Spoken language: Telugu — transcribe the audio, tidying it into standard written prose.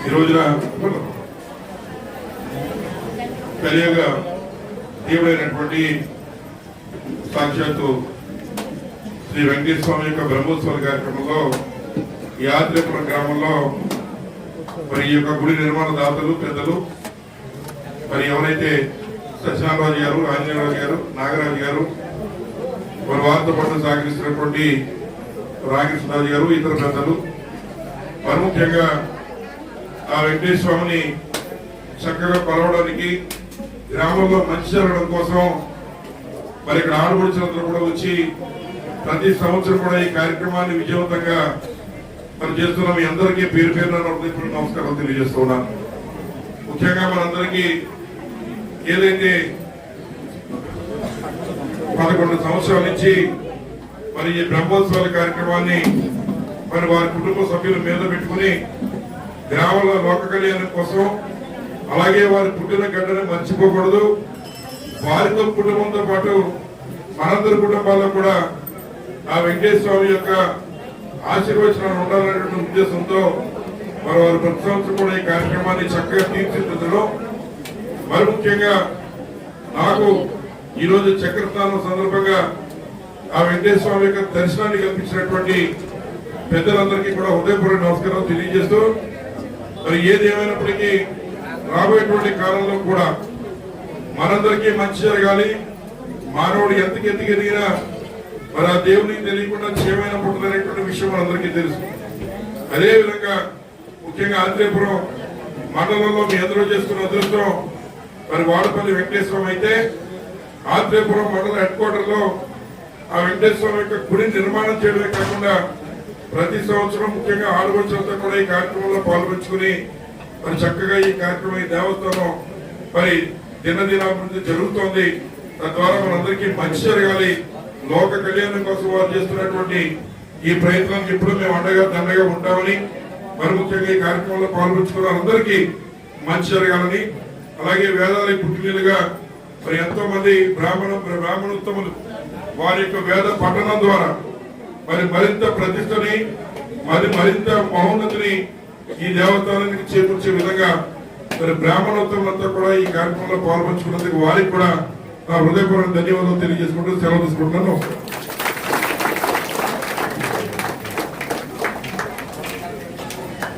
ఈ రోజున కలియుగ దేవుడైనటువంటి సాక్షాత్తు శ్రీ వెంకటేశ్వర స్వామి యొక్క బ్రహ్మోత్సవాల కార్యక్రమంలో ఈ ఆత్రేయపురం గ్రామంలో మరి ఈ యొక్క గుడి నిర్మాణ దాతలు పెద్దలు మరి ఎవరైతే సత్యనారాయణ గారు, ఆంజనేయరాజు గారు, నాగరాజు గారు, మరి వారితో పాటు సహకరిస్తున్నటువంటి రామకృష్ణరాజు గారు, ఇతర పెద్దలు, మరి ముఖ్యంగా ఆ వెంకటేశ్వర స్వామిని చక్కగా కొలవడానికి గ్రామంలో మంచి జరగడం కోసం మరి ఇక్కడ ఆడపడుచులందరూ కూడా వచ్చి ప్రతి సంవత్సరం కూడా ఈ కార్యక్రమాన్ని విజయవంతంగా మరి చేస్తున్న మీ అందరికీ పేరు పేరున నమస్కారం తెలియజేస్తున్నాను. ముఖ్యంగా మనందరికీ ఏదైతే 11 సంవత్సరాల నుంచి మరి ఈ బ్రహ్మోత్సవాల కార్యక్రమాన్ని మరి వారి కుటుంబ సభ్యుల మీద పెట్టుకుని గ్రామంలో లోక కళ్యాణం కోసం, అలాగే వారి పుట్టిన గడ్డని మర్చిపోకూడదు, వారితో కుటుంబంతో పాటు మనందరి కుటుంబాల్లో కూడా ఆ వెంకటేశ్వర స్వామి యొక్క ఆశీర్వచనాలు ఉండాలనేటువంటి ఉద్దేశంతో మరి వారు ప్రతి సంవత్సరం కూడా ఈ కార్యక్రమాన్ని చక్కగా తీర్చిదిద్దడం, మరి ముఖ్యంగా నాకు ఈరోజు చక్రస్నానం సందర్భంగా ఆ వెంకటేశ్వర స్వామి యొక్క దర్శనాన్ని కల్పించినటువంటి పెద్దలందరికీ కూడా హృదయపూర్వక నమస్కారం తెలియజేస్తూ, మరి ఏది ఏమైనప్పటికీ రాబోయేటువంటి కాలంలో కూడా మనందరికీ మంచి జరగాలి. మానవుడు ఎంతకి ఎదిగినా మరి ఆ దేవునికి తెలియకుండా క్షేమైన పుట్టదనేటువంటి విషయం మనందరికీ తెలుసు. అదేవిధంగా ముఖ్యంగా ఆత్రేయపురం మండలంలో మీ అందరూ చేసుకున్న అదృష్టం మరి వాడపల్లి వెంకటేశ్వరం అయితే, ఆత్రేయపురం మండల హెడ్ క్వార్టర్ లో ఆ వెంకటేశ్వరం యొక్క గుడి నిర్మాణం చేయడమే కాకుండా ప్రతి సంవత్సరం ముఖ్యంగా ఆడపడుచులతో కూడా ఈ కార్యక్రమంలో పాల్గొంచుకుని మరి చక్కగా ఈ కార్యక్రమం ఈ దేవస్థానం మరి దినదినాభివృద్ధి జరుగుతోంది. తద్వారా మనందరికీ మంచి జరగాలి. లోక కళ్యాణం కోసం వారు చేస్తున్నటువంటి ఈ ప్రయత్నానికి ఎప్పుడు మేము దండగా ఉంటామని, మరి ముఖ్యంగా ఈ కార్యక్రమంలో పాల్గొంచుకున్న అందరికీ మంచి జరగాలని, అలాగే వేదాలకి పుట్టినలుగా మరి ఎంతో మంది బ్రాహ్మణోత్తములు వారి యొక్క వేద పఠనం ద్వారా మరి మరింత ప్రతిష్టని మరింత మహోన్నతిని ఈ దేవస్థానానికి చేకూర్చే విధంగా మరి బ్రాహ్మణోత్తములంతా కూడా ఈ కార్యక్రమంలో పాల్పంచుకున్నందుకు వారికి కూడా నా హృదయపూర్వక ధన్యవాదాలు తెలియజేసుకుంటూ సెలవు తీసుకుంటున్నాను.